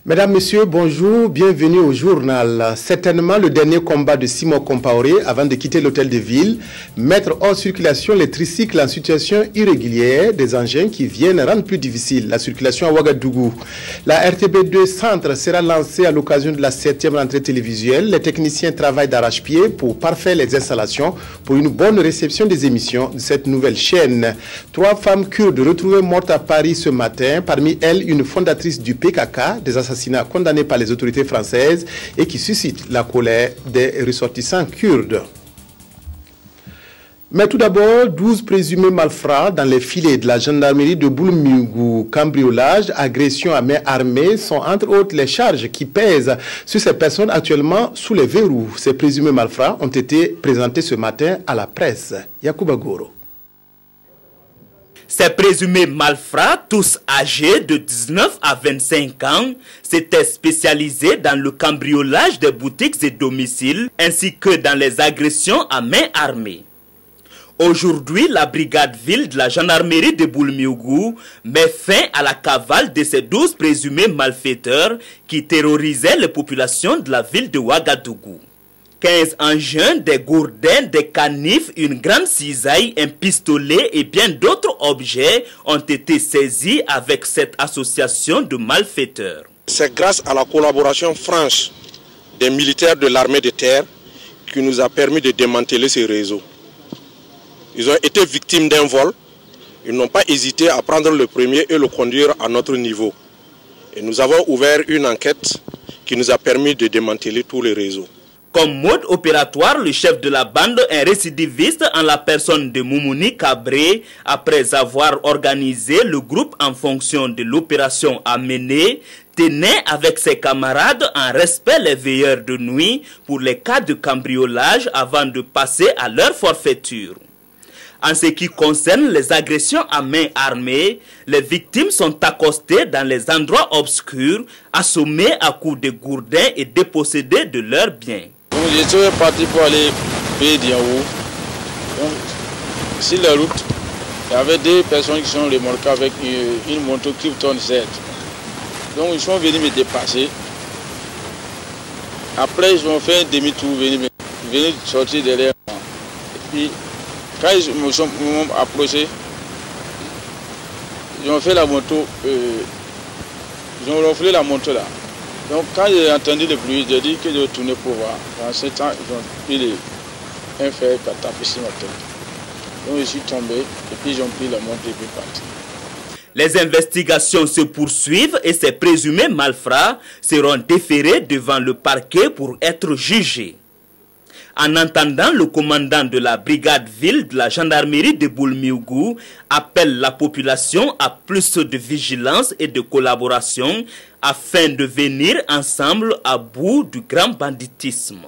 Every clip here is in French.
Mesdames, Messieurs, bonjour, bienvenue au journal. Certainement le dernier combat de Simon Compaoré avant de quitter l'hôtel de ville, mettre hors circulation les tricycles en situation irrégulière, des engins qui viennent rendre plus difficile la circulation à Ouagadougou. La RTB2 Centre sera lancée à l'occasion de la 7e rentrée télévisuelle. Les techniciens travaillent d'arrache-pied pour parfaire les installations pour une bonne réception des émissions de cette nouvelle chaîne. 3 femmes kurdes retrouvées mortes à Paris ce matin, parmi elles une fondatrice du PKK, des assassinats condamnés par les autorités françaises et qui suscitent la colère des ressortissants kurdes. Mais tout d'abord, 12 présumés malfrats dans les filets de la gendarmerie de Boulmiougou. Cambriolage, agression à main armée sont entre autres les charges qui pèsent sur ces personnes actuellement sous les verrous. Ces présumés malfrats ont été présentés ce matin à la presse. Yacouba Goro. Ces présumés malfrats, tous âgés de 19 à 25 ans, s'étaient spécialisés dans le cambriolage des boutiques et domiciles, ainsi que dans les agressions à main armée. Aujourd'hui, la brigade ville de la gendarmerie de Boulmiougou met fin à la cavale de ces 12 présumés malfaiteurs qui terrorisaient les populations de la ville de Ouagadougou. 15 engins, des gourdins, des canifs, une grande cisaille, un pistolet et bien d'autres objets ont été saisis avec cette association de malfaiteurs. C'est grâce à la collaboration franche des militaires de l'armée de terre qui nous a permis de démanteler ces réseaux. Ils ont été victimes d'un vol. Ils n'ont pas hésité à prendre le premier et le conduire à notre niveau. Et nous avons ouvert une enquête qui nous a permis de démanteler tous les réseaux. Comme mode opératoire, le chef de la bande, un récidiviste en la personne de Moumouni Cabré, après avoir organisé le groupe en fonction de l'opération à mener, tenait avec ses camarades en respect les veilleurs de nuit pour les cas de cambriolage avant de passer à leur forfaiture. En ce qui concerne les agressions à main armée, les victimes sont accostées dans les endroits obscurs, assommées à coups de gourdins et dépossédées de leurs biens. Je suis parti pour aller payer Diawo. Sur la route, il y avait 2 personnes qui sont remorquées avec une moto Krypton Z. Donc ils sont venus me dépasser. Après ils ont fait un demi-tour, venus sortir derrière moi. Et puis quand ils m'ont approché, ils ont fait la moto, ils ont renflé la moto là. Donc quand j'ai entendu le bruit, j'ai dit que je tournais pour voir. Dans ce temps, ils ont pris un fer qui a tapé sur ma tête. Donc je suis tombé et puis ils ont pris la moto et puis parti. Les investigations se poursuivent et ces présumés malfrats seront déférés devant le parquet pour être jugés. En entendant le commandant de la brigade ville de la gendarmerie de Boulmiougou appelle la population à plus de vigilance et de collaboration afin de venir ensemble à bout du grand banditisme.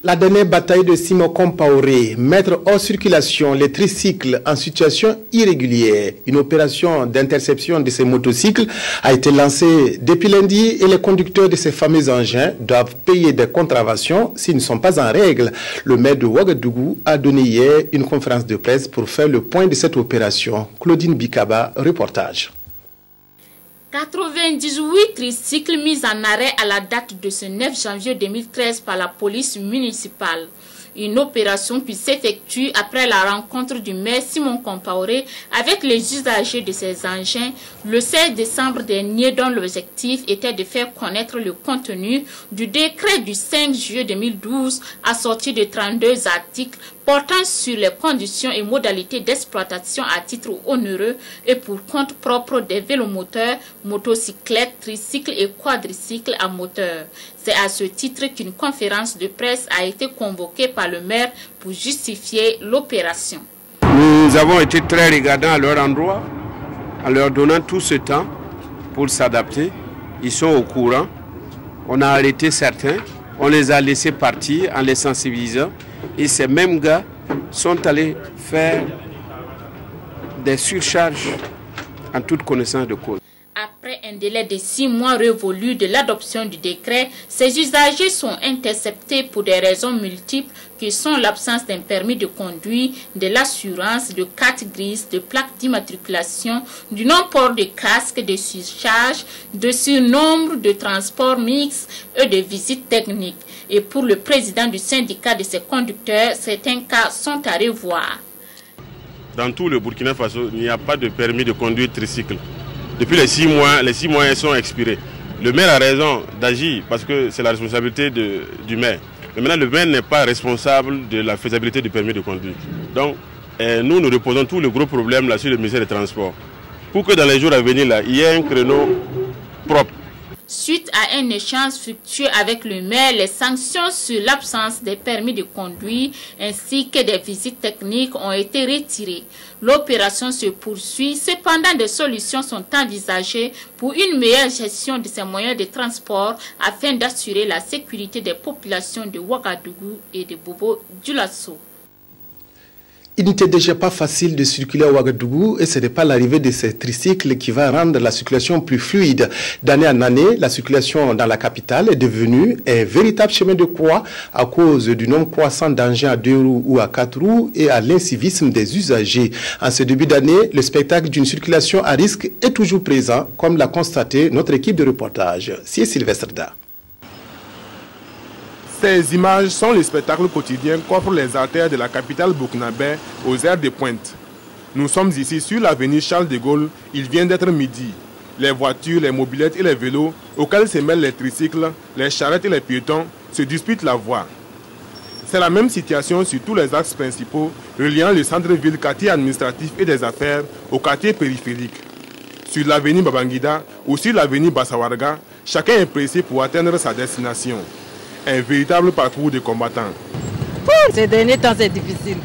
La dernière bataille de Simon Compaoré, mettre hors circulation les tricycles en situation irrégulière. Une opération d'interception de ces motocycles a été lancée depuis lundi et les conducteurs de ces fameux engins doivent payer des contraventions s'ils ne sont pas en règle. Le maire de Ouagadougou a donné hier une conférence de presse pour faire le point de cette opération. Claudine Bikaba, reportage. 98 tricycles mis en arrêt à la date de ce 9 janvier 2013 par la police municipale. Une opération qui s'effectue après la rencontre du maire Simon Compaoré avec les usagers de ces engins le 16 décembre dernier, dont l'objectif était de faire connaître le contenu du décret du 5 juillet 2012 assorti de 32 articles portant sur les conditions et modalités d'exploitation à titre onéreux et pour compte propre des vélomoteurs, motocyclettes, tricycles et quadricycles à moteur. C'est à ce titre qu'une conférence de presse a été convoquée par le maire pour justifier l'opération. Nous avons été très regardants à leur endroit, en leur donnant tout ce temps pour s'adapter. Ils sont au courant. On a arrêté certains, on les a laissés partir en les sensibilisant. Et ces mêmes gars sont allés faire des surcharges en toute connaissance de cause. Après un délai de 6 mois révolu de l'adoption du décret, ces usagers sont interceptés pour des raisons multiples qui sont l'absence d'un permis de conduire, de l'assurance, de carte grise, de plaque d'immatriculation, du non-port de casque, de surcharge, de surnombre, de transport mixte et de visites techniques. Et pour le président du syndicat de ces conducteurs, certains cas sont à revoir. Dans tout le Burkina Faso, il n'y a pas de permis de conduire tricycle. Depuis les 6 mois, ils sont expirés. Le maire a raison d'agir parce que c'est la responsabilité du maire. Mais maintenant, le maire n'est pas responsable de la faisabilité du permis de conduire. Donc, nous reposons tout le gros problème là sur le ministère des Transports. Pour que dans les jours à venir, là, il y ait un créneau propre. Suite à un échange fructueux avec le maire, les sanctions sur l'absence des permis de conduire ainsi que des visites techniques ont été retirées. L'opération se poursuit, cependant des solutions sont envisagées pour une meilleure gestion de ces moyens de transport afin d'assurer la sécurité des populations de Ouagadougou et de Bobo-Dioulasso. Il n'était déjà pas facile de circuler à Ouagadougou et ce n'est pas l'arrivée de ces tricycles qui va rendre la circulation plus fluide. D'année en année, la circulation dans la capitale est devenue un véritable chemin de croix à cause du nombre croissant d'engins à 2 roues ou à 4 roues et à l'incivisme des usagers. En ce début d'année, le spectacle d'une circulation à risque est toujours présent, comme l'a constaté notre équipe de reportage. C'est Sylvestre Da. Ces images sont les spectacles quotidiens qu'offrent les artères de la capitale burkinabé aux heures de pointe. Nous sommes ici sur l'avenue Charles de Gaulle, il vient d'être midi. Les voitures, les mobylettes et les vélos, auxquels se mêlent les tricycles, les charrettes et les piétons, se disputent la voie. C'est la même situation sur tous les axes principaux reliant le centre-ville, quartier administratif et des affaires au quartier périphérique. Sur l'avenue Babangida ou sur l'avenue Bassawarga, chacun est pressé pour atteindre sa destination. Un véritable parcours de combattants. Ces derniers temps, c'est difficile.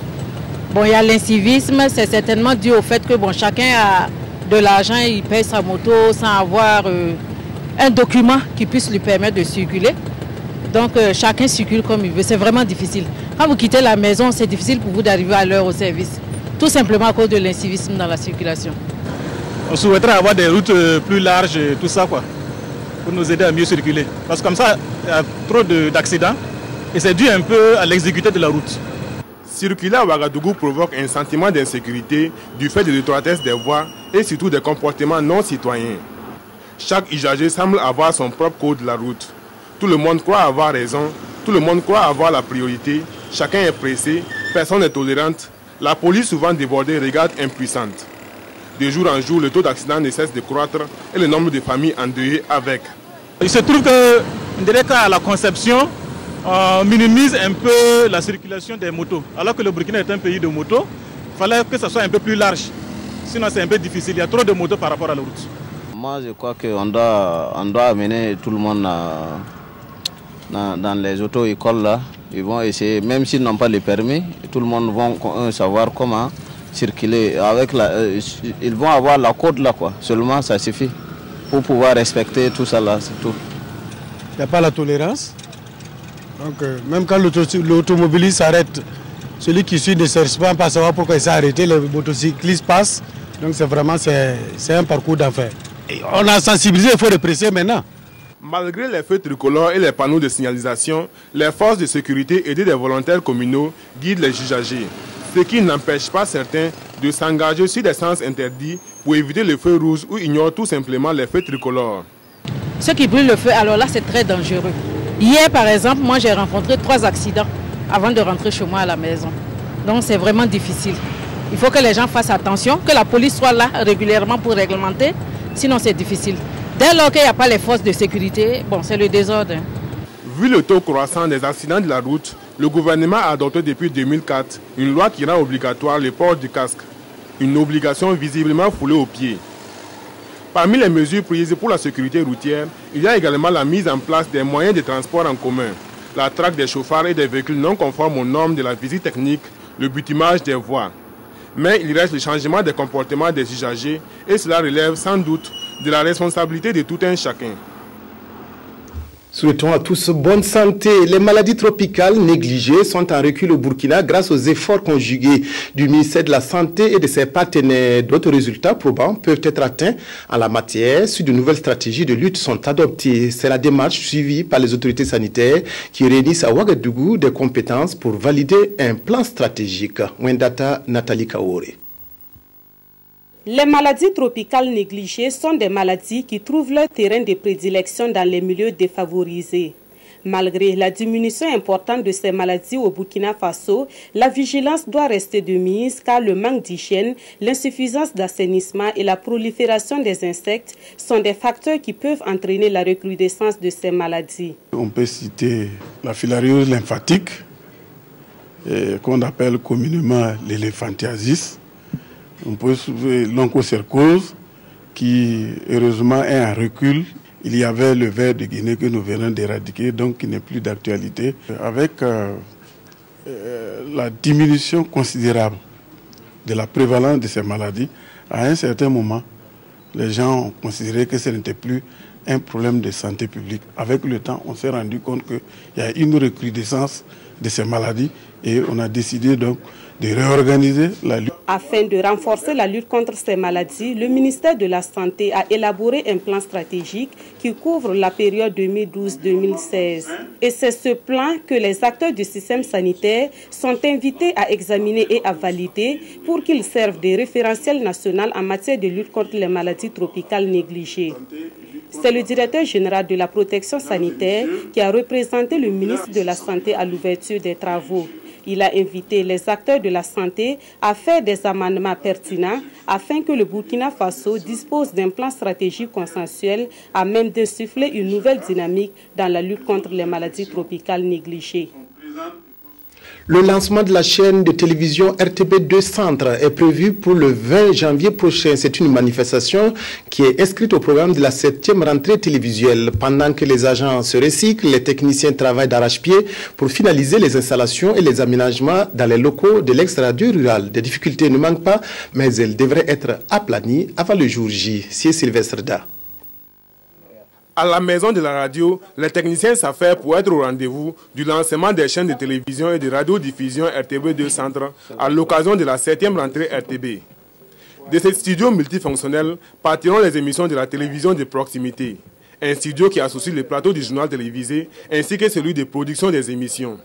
Bon, il y a l'incivisme, c'est certainement dû au fait que chacun a de l'argent, il paye sa moto sans avoir un document qui puisse lui permettre de circuler. Donc, chacun circule comme il veut. C'est vraiment difficile. Quand vous quittez la maison, c'est difficile pour vous d'arriver à l'heure au service. Tout simplement à cause de l'incivisme dans la circulation. On souhaiterait avoir des routes plus larges, tout ça, quoi, pour nous aider à mieux circuler. Parce que comme ça, il y a trop d'accidents et c'est dû un peu à l'exécuté de la route. Circuler à Ouagadougou provoque un sentiment d'insécurité du fait de l'étroitesse des voies et surtout des comportements non citoyens. Chaque usager semble avoir son propre code de la route. Tout le monde croit avoir raison, tout le monde croit avoir la priorité, chacun est pressé, personne n'est tolérante. La police, souvent débordée, regarde impuissante. De jour en jour, le taux d'accident ne cesse de croître et le nombre de familles endeuillées avec. Il se trouve que, à la conception, on minimise un peu la circulation des motos. Alors que le Burkina est un pays de motos, il fallait que ça soit un peu plus large. Sinon, c'est un peu difficile. Il y a trop de motos par rapport à la route. Moi, je crois qu'on doit amener tout le monde dans les auto-écoles là. Ils vont essayer, même s'ils n'ont pas les permis, tout le monde va savoir comment circuler. Ils vont avoir la code là, quoi. Seulement, ça suffit pour pouvoir respecter tout ça là, c'est tout. Il n'y a pas la tolérance. Donc, même quand l'automobiliste s'arrête, celui qui suit ne cherche pas à savoir pourquoi il s'est arrêté, les motocyclistes passent. Donc, c'est un parcours d'enfer. On a sensibilisé, il faut répresser maintenant. Malgré les feux tricolores et les panneaux de signalisation, les forces de sécurité aidées des volontaires communaux guident les usagers, ce qui n'empêche pas certains de s'engager sur des sens interdits pour éviter le feu rouge ou ignorent tout simplement les feux tricolores. Ceux qui brûlent le feu, alors là c'est très dangereux. Hier par exemple, moi j'ai rencontré 3 accidents avant de rentrer chez moi à la maison. Donc c'est vraiment difficile. Il faut que les gens fassent attention, que la police soit là régulièrement pour réglementer, sinon c'est difficile. Dès lors qu'il n'y a pas les forces de sécurité, c'est le désordre. Vu le taux croissant des accidents de la route, le gouvernement a adopté depuis 2004 une loi qui rend obligatoire le port du casque. Une obligation visiblement foulée aux pieds. Parmi les mesures prises pour la sécurité routière, il y a également la mise en place des moyens de transport en commun, la traque des chauffards et des véhicules non conformes aux normes de la visite technique, le bitumage des voies. Mais il reste le changement des comportements des usagers et cela relève sans doute de la responsabilité de tout un chacun. Souhaitons à tous bonne santé. Les maladies tropicales négligées sont en recul au Burkina grâce aux efforts conjugués du ministère de la Santé et de ses partenaires. D'autres résultats probants peuvent être atteints en la matière si de nouvelles stratégies de lutte sont adoptées. C'est la démarche suivie par les autorités sanitaires qui réunissent à Ouagadougou des compétences pour valider un plan stratégique. Wendata Nathalie Kaore. Les maladies tropicales négligées sont des maladies qui trouvent leur terrain de prédilection dans les milieux défavorisés. Malgré la diminution importante de ces maladies au Burkina Faso, la vigilance doit rester de mise car le manque d'hygiène, l'insuffisance d'assainissement et la prolifération des insectes sont des facteurs qui peuvent entraîner la recrudescence de ces maladies. On peut citer la filariose lymphatique, qu'on appelle communément l'éléphantiasis. On peut trouver l'onchocercose qui heureusement est en recul. Il y avait le ver de Guinée que nous venons d'éradiquer, donc qui n'est plus d'actualité. Avec la diminution considérable de la prévalence de ces maladies, à un certain moment, les gens ont considéré que ce n'était plus un problème de santé publique. Avec le temps, on s'est rendu compte qu'il y a une recrudescence de ces maladies et on a décidé donc de réorganiser la lutte. Afin de renforcer la lutte contre ces maladies, le ministère de la Santé a élaboré un plan stratégique qui couvre la période 2012-2016. Et c'est ce plan que les acteurs du système sanitaire sont invités à examiner et à valider pour qu'il serve de référentiel national en matière de lutte contre les maladies tropicales négligées. C'est le directeur général de la protection sanitaire qui a représenté le ministre de la Santé à l'ouverture des travaux. Il a invité les acteurs de la santé à faire des amendements pertinents afin que le Burkina Faso dispose d'un plan stratégique consensuel à même d'insuffler une nouvelle dynamique dans la lutte contre les maladies tropicales négligées. Le lancement de la chaîne de télévision RTB2 Centre est prévu pour le 20 janvier prochain. C'est une manifestation qui est inscrite au programme de la 7e rentrée télévisuelle. Pendant que les agents se recyclent, les techniciens travaillent d'arrache-pied pour finaliser les installations et les aménagements dans les locaux de l'ex-radio rural. Des difficultés ne manquent pas, mais elles devraient être aplanies avant le jour J. C'est Sylvestre Da. À la maison de la radio, les techniciens s'affairent pour être au rendez-vous du lancement des chaînes de télévision et de radiodiffusion RTB2 Centre à l'occasion de la 7e rentrée RTB. De ce studio multifonctionnel partiront les émissions de la télévision de proximité, un studio qui associe le plateau du journal télévisé ainsi que celui de production des émissions.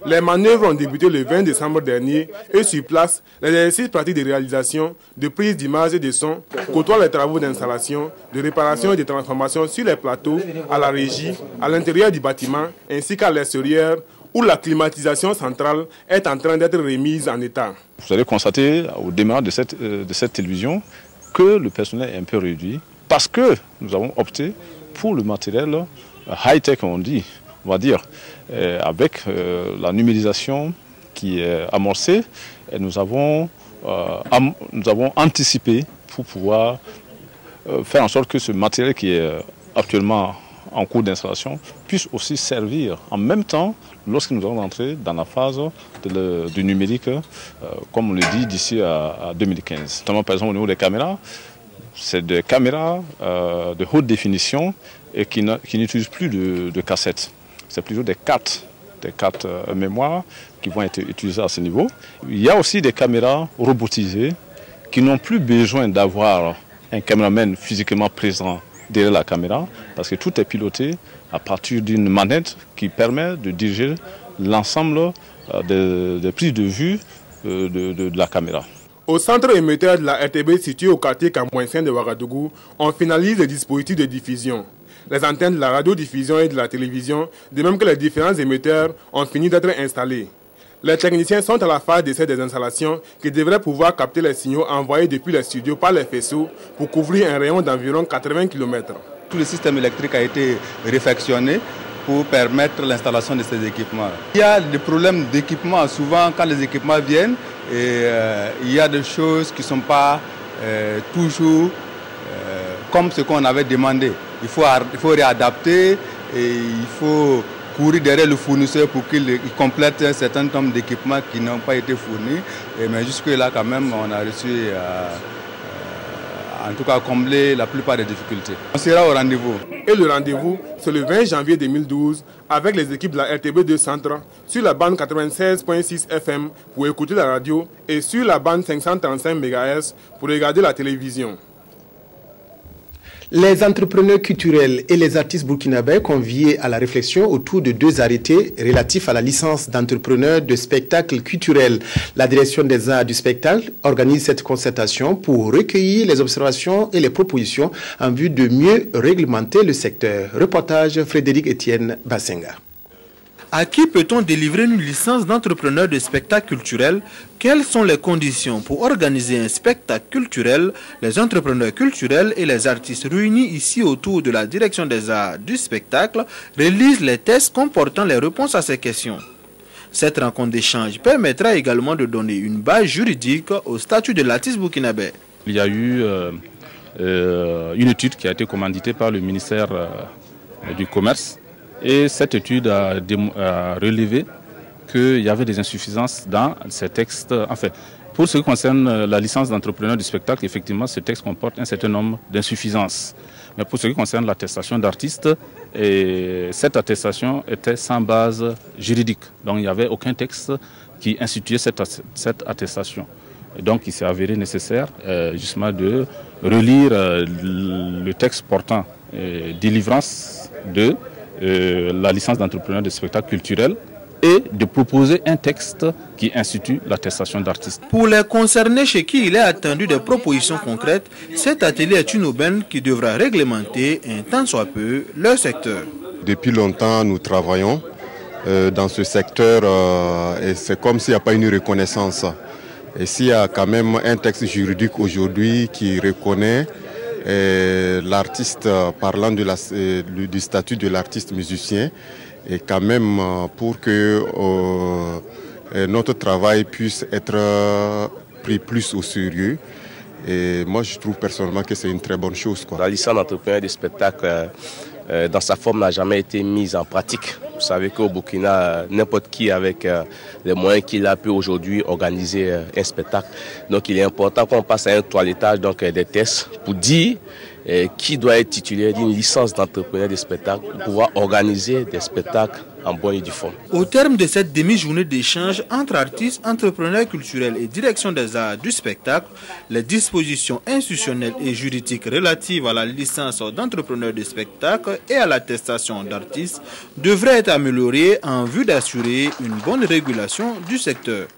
Les manœuvres ont débuté le 20 décembre dernier et sur place, les exercices pratiques de réalisation, de prise d'images et de son côtoient les travaux d'installation, de réparation et de transformation sur les plateaux, à la régie, à l'intérieur du bâtiment ainsi qu'à l'extérieur où la climatisation centrale est en train d'être remise en état. Vous allez constater au démarrage de cette télévision que le personnel est un peu réduit parce que nous avons opté pour le matériel high-tech, on va dire, avec la numérisation qui est amorcée, et nous avons anticipé pour pouvoir faire en sorte que ce matériel qui est actuellement en cours d'installation puisse aussi servir en même temps lorsque nous allons entrer dans la phase du numérique, comme on le dit, d'ici à 2015. Notamment par exemple au niveau des caméras, c'est des caméras de haute définition et qui n'utilisent plus de cassettes. C'est plutôt des cartes mémoire qui vont être utilisées à ce niveau. Il y a aussi des caméras robotisées qui n'ont plus besoin d'avoir un caméraman physiquement présent derrière la caméra parce que tout est piloté à partir d'une manette qui permet de diriger l'ensemble des prises de vue de la caméra. Au centre émetteur de la RTB situé au quartier Kamouensen de Ouagadougou, on finalise les dispositifs de diffusion. Les antennes de la radiodiffusion et de la télévision, de même que les différents émetteurs, ont fini d'être installés. Les techniciens sont à la phase d'essai des installations qui devraient pouvoir capter les signaux envoyés depuis les studios par les faisceaux pour couvrir un rayon d'environ 80 km. Tout le système électrique a été réfectionné pour permettre l'installation de ces équipements. Il y a des problèmes d'équipement. Souvent, quand les équipements viennent, il y a des choses qui ne sont pas toujours comme ce qu'on avait demandé. Il faut réadapter et il faut courir derrière le fournisseur pour qu'il complète un certain nombre d'équipements qui n'ont pas été fournis. Mais jusque-là, quand même, on a réussi en tout cas combler la plupart des difficultés. On sera au rendez-vous. Et le rendez-vous, c'est le 20 janvier 2012 avec les équipes de la RTB2 Centre sur la bande 96.6 FM pour écouter la radio et sur la bande 535 MHz pour regarder la télévision. Les entrepreneurs culturels et les artistes burkinabés conviés à la réflexion autour de 2 arrêtés relatifs à la licence d'entrepreneur de spectacles culturels. La direction des arts du spectacle organise cette concertation pour recueillir les observations et les propositions en vue de mieux réglementer le secteur. Reportage Frédéric Etienne Bassenga. À qui peut-on délivrer une licence d'entrepreneur de spectacle culturel? Quelles sont les conditions pour organiser un spectacle culturel? Les entrepreneurs culturels et les artistes réunis ici autour de la direction des arts du spectacle réalisent les tests comportant les réponses à ces questions. Cette rencontre d'échange permettra également de donner une base juridique au statut de l'artiste burkinabé. Il y a eu une étude qui a été commanditée par le ministère du Commerce. Et cette étude a relevé qu'il y avait des insuffisances dans ces textes. Enfin, pour ce qui concerne la licence d'entrepreneur du spectacle, effectivement, ce texte comporte un certain nombre d'insuffisances. Mais pour ce qui concerne l'attestation d'artiste, cette attestation était sans base juridique. Donc il n'y avait aucun texte qui instituait cette attestation. Et donc il s'est avéré nécessaire justement de relire le texte portant délivrance de la licence d'entrepreneur de spectacle culturel et de proposer un texte qui institue l'attestation d'artiste. Pour les concernés chez qui il est attendu des propositions concrètes, cet atelier est une aubaine qui devra réglementer un tant soit peu leur secteur. Depuis longtemps, nous travaillons dans ce secteur et c'est comme s'il n'y a pas une reconnaissance. Et s'il y a quand même un texte juridique aujourd'hui qui reconnaît l'artiste, parlant du statut de l'artiste musicien, et quand même pour que notre travail puisse être pris plus au sérieux. Et moi je trouve personnellement que c'est une très bonne chose, quoi. La licence d'entrepreneur de spectacle dans sa forme n'a jamais été mise en pratique. Vous savez qu'au Burkina, n'importe qui avec les moyens qu'il a pu aujourd'hui organiser un spectacle. Donc il est important qu'on passe à un toilettage des tests pour dire qui doit être titulaire d'une licence d'entrepreneur de spectacle pour pouvoir organiser des spectacles en bonne et due forme. Au terme de cette demi-journée d'échange entre artistes, entrepreneurs culturels et direction des arts du spectacle, les dispositions institutionnelles et juridiques relatives à la licence d'entrepreneur de spectacle et à l'attestation d'artistes devraient être améliorées en vue d'assurer une bonne régulation du secteur.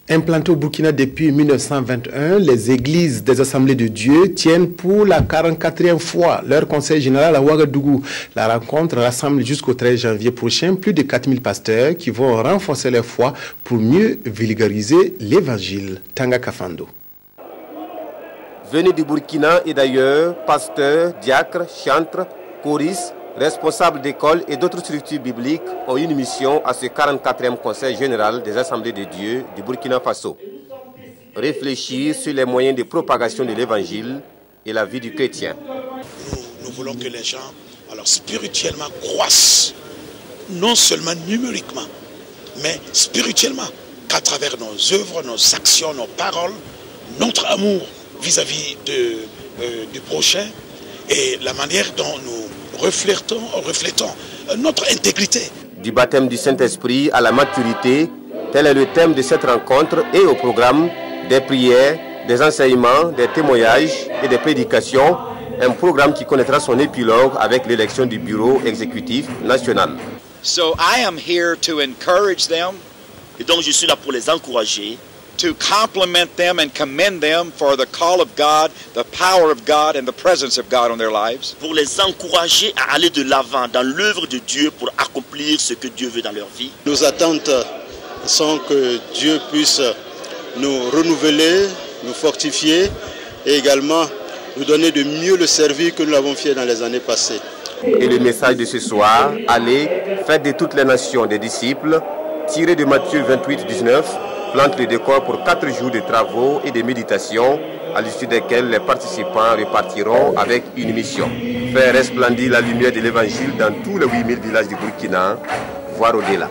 Implantées au Burkina depuis 1921, les églises des Assemblées de Dieu tiennent pour la 44e fois leur conseil général à Ouagadougou. La rencontre rassemble jusqu'au 13 janvier prochain plus de 4000 pasteurs qui vont renforcer leur foi pour mieux vulgariser l'évangile. Tanga Kafando. Venus du Burkina et d'ailleurs, pasteurs, diacres, chantres, choristes, responsables d'écoles et d'autres structures bibliques ont une mission à ce 44e Conseil général des Assemblées de Dieu du Burkina Faso. Réfléchir sur les moyens de propagation de l'Évangile et la vie du chrétien. Nous voulons que les gens, alors spirituellement, croissent, non seulement numériquement, mais spirituellement, qu'à travers nos œuvres, nos actions, nos paroles, notre amour vis-à-vis du prochain et la manière dont nous reflétons notre intégrité. Du baptême du Saint-Esprit à la maturité, tel est le thème de cette rencontre et au programme des prières, des enseignements, des témoignages et des prédications, un programme qui connaîtra son épilogue avec l'élection du bureau exécutif national. So I am here to encourage them. Et donc je suis là pour les encourager. To compliment them and commend them for the call of God, the power of God and the presence of God on their lives. Pour les encourager à aller de l'avant dans l'œuvre de Dieu pour accomplir ce que Dieu veut dans leur vie. Nos attentes sont que Dieu puisse nous renouveler, nous fortifier et également nous donner de mieux le service que nous l'avons fait dans les années passées. Et le message de ce soir, allez, faites de toutes les nations des disciples, tiré de Matthieu 28, 19, plante le décor pour 4 jours de travaux et de méditation, à l'issue desquels les participants repartiront avec une mission. Faire resplendir la lumière de l'Évangile dans tous les 8000 villages du Burkina, voire au-delà.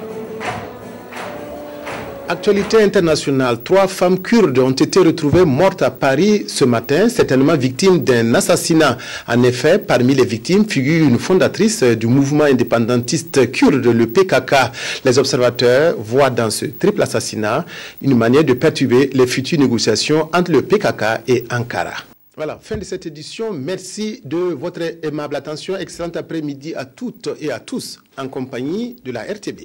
Actualité internationale, 3 femmes kurdes ont été retrouvées mortes à Paris ce matin, certainement victimes d'un assassinat. En effet, parmi les victimes figure une fondatrice du mouvement indépendantiste kurde, le PKK. Les observateurs voient dans ce triple assassinat une manière de perturber les futures négociations entre le PKK et Ankara. Voilà, fin de cette édition. Merci de votre aimable attention. Excellent après-midi à toutes et à tous en compagnie de la RTB.